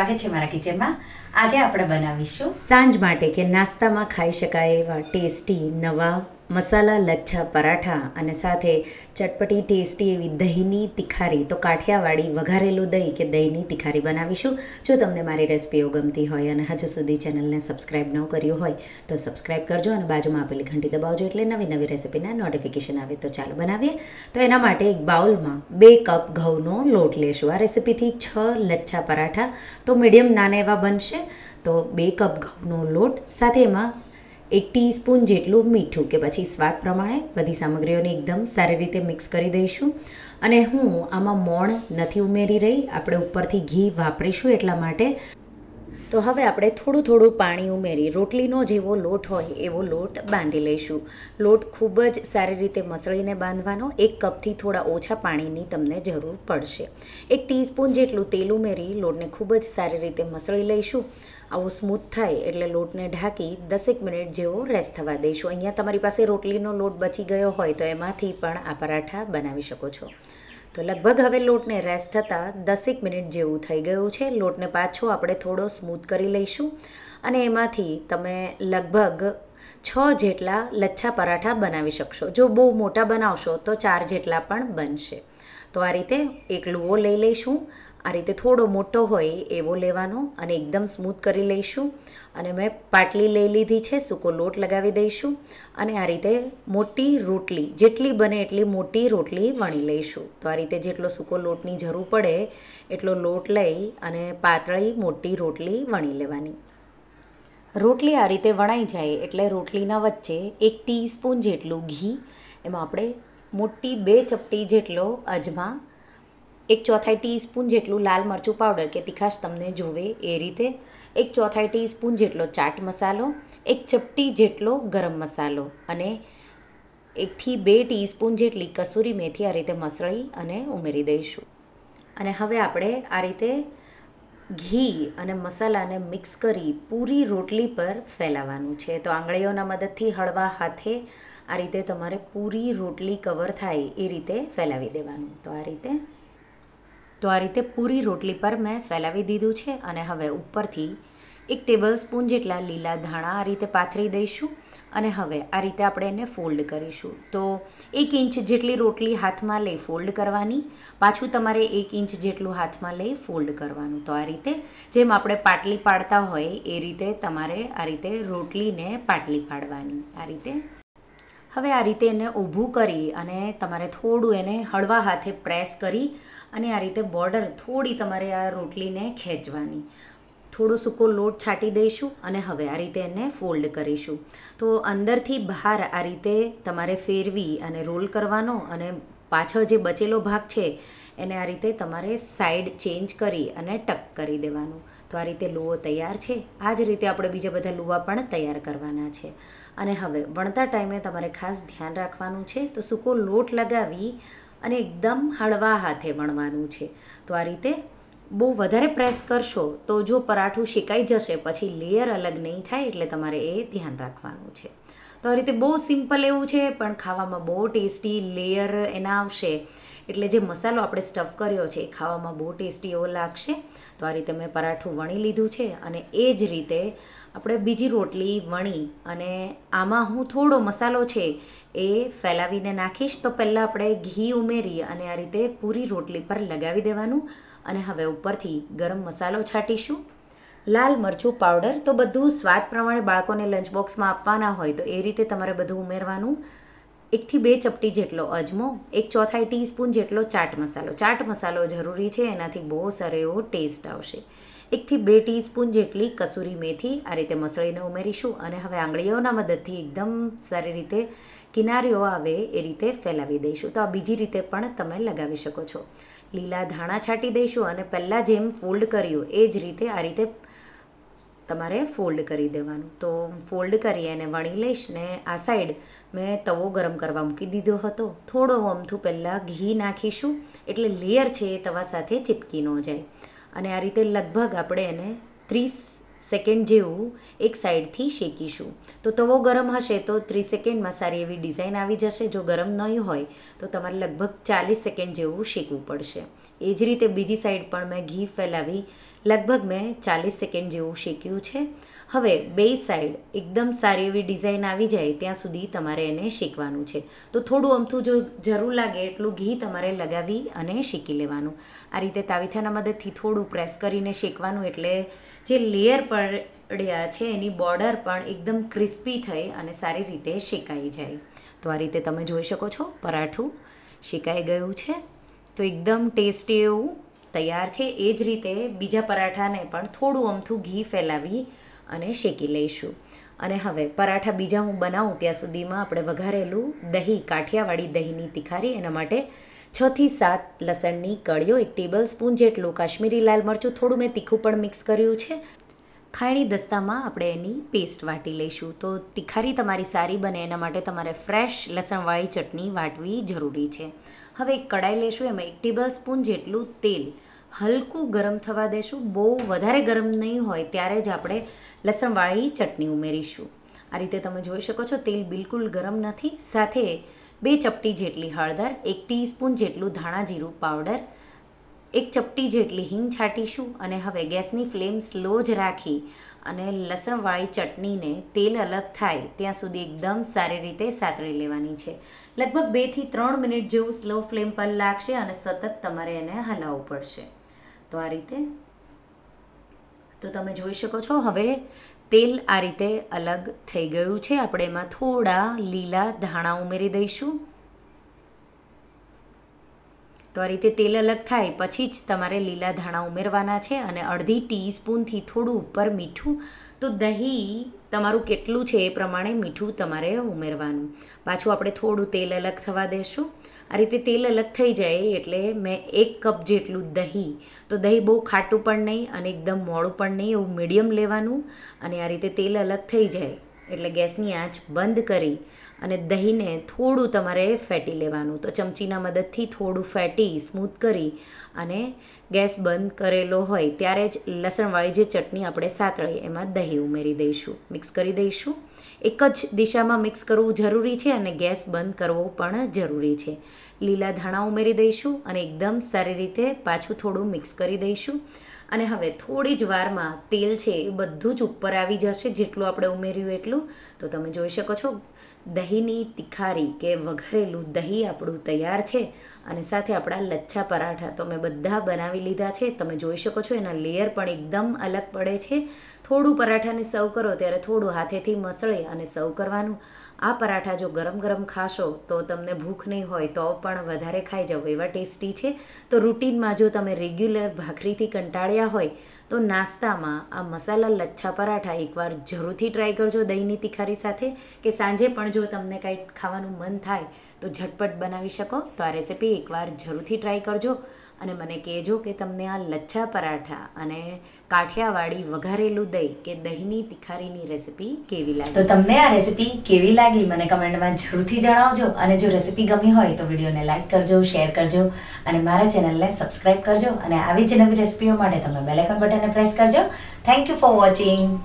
સ્વાગત છે મારા કિચનમાં। આજે આપણે બનાવીશું સાંજ માટે કે નાસ્તામાં ખાઈ શકાય એવા ટેસ્ટી નવા મસાલા લચ્છા પરાઠા અને સાથે ચટપટી ટેસ્ટી એવી દહીંની તિખારી, તો કાઠિયાવાડી વઘારેલું દહીં કે દહીંની તિખારી બનાવીશું। જો તમને મારી રેસિપીઓ ગમતી હોય અને હજુ સુધી ચેનલને સબસ્ક્રાઈબ ન કર્યું હોય તો સબસ્ક્રાઈબ કરજો અને બાજુમાં આપેલી ઘંટી દબાવજો એટલે નવી નવી રેસિપીના નોટિફિકેશન આવે। તો ચાલો બનાવીએ। તો એના માટે એક બાઉલમાં 2 કપ ઘઉંનો લોટ લેશું। આ રેસિપીથી 6 લચ્છા પરાઠા તો મીડિયમ નાના એવા બનશે। તો 2 કપ ઘઉંનો લોટ સાથે એમાં 1 ટીસ્પૂન જેટલું મીઠું કે પછી સ્વાદ પ્રમાણે બધી સામગ્રીઓને એકદમ સારી રીતે મિક્સ કરી દઈશું। અને હું આમાં મોણ નથી ઉમેરી રહી, આપણે ઉપરથી ઘી વાપરીશું એટલા માટે। તો હવે આપણે થોડું થોડું પાણી ઉમેરી રોટલીનો જેવો લોટ હોય એવો લોટ બાંધી લઈશું। લોટ ખૂબ જ સારી રીતે મસળીને બાંધવાનો। 1 કપથી થોડા ઓછા પાણીની તમને જરૂર પડશે। 1 ટીસ્પૂન જેટલું તેલ ઉમેરી લોટને ખૂબ જ સારી રીતે મસળી લઈશું। આવો સ્મૂથ થાય એટલે લોટને ઢાંકી 10 મિનિટ જેવો રેસ્ટ થવા દઈશું। અહીંયા તમારી પાસે રોટલીનો લોટ બચી ગયો હોય તો એમાંથી પણ આ પરાઠા બનાવી શકો છો। તો લગભગ હવે લોટને રેસ્ટ થતાં 10 મિનિટ જેવું થઈ ગયું છે। લોટને પાછો આપણે થોડો સ્મૂથ કરી લઈશું અને એમાંથી તમે લગભગ 6 જેટલા લચ્છા પરાઠા બનાવી શકશો। જો બહુ મોટા બનાવશો તો 4 જેટલા પણ બનશે। તો આ રીતે એક લુઓ લઈ લઈશું। આ રીતે થોડો મોટો હોય એવો લેવાનો અને એકદમ સ્મૂથ કરી લઈશું। અને મેં પાટલી લઈ લીધી છે, સૂકો લોટ લગાવી દઈશું અને આ રીતે મોટી રોટલી જેટલી બને એટલી મોટી રોટલી વણી લઈશું। તો આ રીતે જેટલો સૂકો લોટની જરૂર પડે એટલો લોટ લઈ અને પાતળી મોટી રોટલી વણી લેવાની। રોટલી આ રીતે વણાઈ જાય એટલે રોટલીના વચ્ચે 1 ટીસ્પૂન જેટલું ઘી, એમાં આપણે મોટી 2 ચપટી જેટલો અજમા, 1/4 ટીસ્પૂન જેટલું લાલ મરચું પાવડર કે તીખાશ તમને જોવે એ રીતે, 1/4 ટીસ્પૂન જેટલો ચાટ મસાલો, 1 ચપટી જેટલો ગરમ મસાલો અને 1 થી 2 ટીસ્પૂન જેટલી કસૂરી મેથી આ રીતે મસળી અને ઉમેરી દઈશું। અને હવે આપણે આ રીતે ઘી અને મસાલાને મિક્સ કરી પૂરી રોટલી પર ફેલાવવાનું છે। તો આંગળીઓના મદદથી હળવા હાથે આ રીતે તમારે પૂરી રોટલી કવર થાય એ રીતે ફેલાવી દેવાનું। તો આ રીતે પૂરી રોટલી પર મેં ફેલાવી દીધું છે અને હવે ઉપરથી 1 ટેબલસ્પૂન જેટલા લીલા ધાણા આ રીતે પાથરી દઈશું અને હવે આ રીતે આપણે એને ફોલ્ડ કરીશું। તો 1 ઇંચ જેટલી રોટલી હાથમાં લઈ ફોલ્ડ કરવાની, પાછું તમારે 1 ઇંચ જેટલું હાથમાં લઈ ફોલ્ડ કરવાનું। તો આ રીતે જેમ આપણે પાટલી પાડતા હોય એ રીતે તમારે આ રીતે રોટલીને પાટલી પાડવાની। આ રીતે હવે આ રીતે એને ઊભું કરી અને તમારે થોડું એને હળવા હાથે પ્રેસ કરી અને આ રીતે બોર્ડર થોડી તમારે આ રોટલીને ખેંચવાની। થોડો સૂકો લોટ છાંટી દઈશું અને હવે આ રીતે એને ફોલ્ડ કરીશું। તો અંદરથી બહાર આ રીતે તમારે ફેરવી અને રોલ કરવાનો અને પાછળ જે બચેલો ભાગ છે એને આ રીતે તમારે સાઈડ ચેન્જ કરી અને ટક કરી દેવાનું। તો આ રીતે લુઓ તૈયાર છે। આ જ રીતે આપણે બીજા બધા લુવા પણ તૈયાર કરવાના છે। અને હવે વણતા ટાઈમે તમારે ખાસ ધ્યાન રાખવાનું છે, તો સૂકો લોટ લગાવી અને એકદમ હળવા હાથે વણવાનું છે। તો આ રીતે બહુ વધારે પ્રેસ કરશો તો જો પરાઠું શેકાઈ જશે પછી લેયર અલગ નહીં થાય, એટલે તમારે એ ધ્યાન રાખવાનું છે। તો આ રીતે બહુ સિમ્પલ એવું છે પણ ખાવામાં બહુ ટેસ્ટી લેયર એના આવશે એટલે જે મસાલો આપણે સ્ટફ કર્યો છે એ ખાવામાં બહુ ટેસ્ટી એવો લાગશે। તો આ રીતે મેં પરાઠું વણી લીધું છે અને એ જ રીતે આપણે બીજી રોટલી વણી અને આમાં હું થોડો મસાલો છે એ ફેલાવીને નાખીશ। તો પહેલાં આપણે ઘી ઉમેરી અને આ રીતે પૂરી રોટલી પર લગાવી દેવાનું અને હવે ઉપરથી ગરમ મસાલો છાંટીશું, લાલ મરચું પાવડર, તો બધું સ્વાદ પ્રમાણે બાળકોને લંચ બોક્સમાં આપવાના હોય તો એ રીતે તમારે બધું ઉમેરવાનું। 1 થી 2 ચપટી જેટલો અજમો, 1/4 ટીસ્પૂન જેટલો ચાટ મસાલો જરૂરી છે, એનાથી બહુ સારો એવો ટેસ્ટ આવશે। 1 થી 2 ટીસ્પૂન જેટલી કસૂરી મેથી આ રીતે મસળીને ઉમેરીશું અને હવે આંગળીઓના મદદથી એકદમ સારી રીતે કિનારીઓ આવે એ રીતે ફેલાવી દઈશું। તો આ બીજી રીતે પણ તમે લગાવી શકો છો। લીલા ધાણા છાંટી દઈશું અને પહેલાં જેમ ફોલ્ડ કર્યું એ જ રીતે આ રીતે તમારે ફોલ્ડ કરી દેવાનું। તો ફોલ્ડ કરી અને વણી લઈશ ને આ સાઈડ મેં તવો ગરમ કરવા મૂકી દીધો હતો। થોડો અમથું પહેલાં ઘી નાખીશું એટલે લેયર છે એ તવા સાથે ચીપકી ન જાય અને આ રીતે લગભગ આપણે એને 30 સેકન્ડ જેવું એક સાઈડથી શેકીશું। તો તવો ગરમ હશે તો 30 સેકન્ડમાં સારી એવી ડિઝાઇન આવી જશે। જો ગરમ નહીં હોય તો તમારે લગભગ 40 સેકન્ડ જેવું શેકવું પડશે। એ જ રીતે બીજી સાઈડ પણ મેં ઘી ફેલાવી લગભગ મેં 40 સેકન્ડ જેવું શેક્યું છે. હવે બે સાઈડ એકદમ સારી એવી ડિઝાઇન આવી જાય ત્યાં સુધી તમારે એને શેકવાનું છે. તો થોડું અમથું જો જરૂર લાગે એટલું ઘી તમારે લગાવી અને શેકી લેવાનું. આ રીતે તાવીથાના મદદથી થોડું પ્રેસ કરીને શેકવાનું, એટલે જે લેયર પડ્યા છે એની બોર્ડર પણ એકદમ ક્રિસ્પી થઈ અને સારી રીતે શેકાઈ જાય. તો આ રીતે તમે જોઈ શકો છો પરાઠું શેકાઈ ગયું છે. તો એકદમ ટેસ્ટી એવું તૈયાર છે. એ જ રીતે બીજા પરાઠાને પણ થોડું અમથું ઘી ફેલાવી અને શેકી લઈશું. અને હવે પરાઠા બીજા હું બનાવું ત્યાં સુધીમાં આપણે વઘારેલું દહીં, કાઠિયાવાડી દહીંની તિખારી, એના માટે 6 થી 7 લસણની કળીઓ, 1 ટેબલ સ્પૂન જેટલું કાશ્મીરી લાલ મરચું, થોડું મેં તીખું પણ મિક્સ કર્યું છે. ખાયણી દસ્તામાં આપણે એની પેસ્ટ વાટી લઈશું. તો તિખારી તમારી સારી બને એના માટે તમારે ફ્રેશ લસણવાળી ચટણી વાટવી જરૂરી છે. હવે એક કડાઈ લઈશું, એમાં 1 ટેબલ સ્પૂન જેટલું તેલ હલકું ગરમ થવા દેશું. બહુ વધારે ગરમ નહીં હોય ત્યારે જ આપણે લસણવાળી ચટણી ઉમેરીશું. આ રીતે તમે જોઈ શકો છો તેલ બિલકુલ ગરમ નથી. સાથે 2 ચપટી જેટલી હળદર, 1 ટીસ્પૂન જેટલું ધાણા જીરું પાવડર, 1 ચપટી જેટલી હિંગ છાંટીશું. અને હવે ગેસની ફ્લેમ સ્લો જ રાખી અને લસણવાળી ચટણીને તેલ અલગ થાય ત્યાં સુધી એકદમ સારી રીતે સાતળી લેવાની છે. લગભગ 2 થી 3 મિનિટ જેવું સ્લો ફ્લેમ પર લાગશે અને સતત તમારે એને હલાવવું પડશે. તો આ રીતે તો તમે જોઈ શકો છો હવે તેલ આ રીતે અલગ થઈ ગયું છે. આપણે એમાં થોડા લીલા ધાણા ઉમેરી દઈશું. તો આ રીતે તેલ અલગ થાય પછી જ તમારે લીલા ધાણા ઉમેરવાના છે. અને અડધી ટીસ્પૂનથી થોડું ઉપર મીઠું. તો દહીં તમારું કેટલું છે એ પ્રમાણે મીઠું તમારે ઉમેરવાનું. પાછું આપણે થોડું તેલ અલગ થવા દઈશું. આ રીતે તેલ અલગ થઈ જાય એટલે મેં 1 કપ જેટલું દહીં, તો દહીં બહુ ખાટું પણ નહીં અને એકદમ મોડું પણ નહીં, એવું મીડિયમ લેવાનું. અને આ રીતે તેલ અલગ થઈ જાય એટલે ગેસની આંચ બંધ કરી અને દહીંને થોડું તમારે ફેટી લેવાનું. તો ચમચીના મદદથી થોડું ફેટી સ્મૂથ કરી અને ગેસ બંધ કરેલો હોય ત્યારે જ લસણવાળી જે ચટણી આપણે સાતળી એમાં દહીં ઉમેરી દઈશું, મિક્સ કરી દઈશું. એક જ દિશામાં મિક્સ કરવું જરૂરી છે અને ગેસ બંધ કરવો પણ જરૂરી છે. લીલા ધાણા ઉમેરી દઈશું અને એકદમ સારી રીતે પાછું થોડું મિક્સ કરી દઈશું. અને હવે થોડી જ વારમાં તેલ છે એ બધું જ ઉપર આવી જશે જેટલું આપણે ઉમેર્યું એટલું. તો તમે જોઈ શકો છો દહીંની તિખારી કે વઘારેલું દહીં આપણું તૈયાર છે. અને સાથે આપણા લચ્છા પરાઠા તો મેં બધા બનાવી લીધા છે. તમે જોઈ શકો છો એના લેયર પણ એકદમ અલગ પડે છે. થોડું પરાઠાને સર્વ કરો ત્યારે થોડું હાથેથી મસળી અને સર્વ કરવાનું. આ પરાઠા જો ગરમ ગરમ ખાશો તો તમને ભૂખ નહીં હોય તો પણ વધારે ખાઈ જાઓ એવા ટેસ્ટી છે. તો રૂટીનમાં જો તમે રેગ્યુલર ભાખરીથી કંટાળ્યા હોય તો નાસ્તામાં આ મસાલા લચ્છા પરાઠા એકવાર જરૂરથી ટ્રાય કરજો દહીંની તિખારી સાથે. કે સાંજે પણ જો તમને કંઈ ખાવાનું મન થાય તો ઝટપટ બનાવી શકો. તો આ રેસીપી એકવાર જરૂરથી ટ્રાય કરજો અને મને કહેજો કે તમને આ લચ્છા પરાઠા અને કાઠિયાવાડી વઘારેલું દહીં કે દહીંની તિખારીની રેસીપી કેવી લાગી. તો તમને આ રેસીપી કેવી લાગી મને કમેન્ટમાં જરૂરથી જણાવજો. અને જો રેસીપી ગમી હોય તો વિડીયોને લાઈક કરજો, શેર કરજો અને મારા ચેનલને સબસ્ક્રાઈબ કરજો. અને આવી જ નવી રેસીપીઓ માટે તમે બેલ આઇકન બટનને પ્રેસ કરજો. Thank you for watching.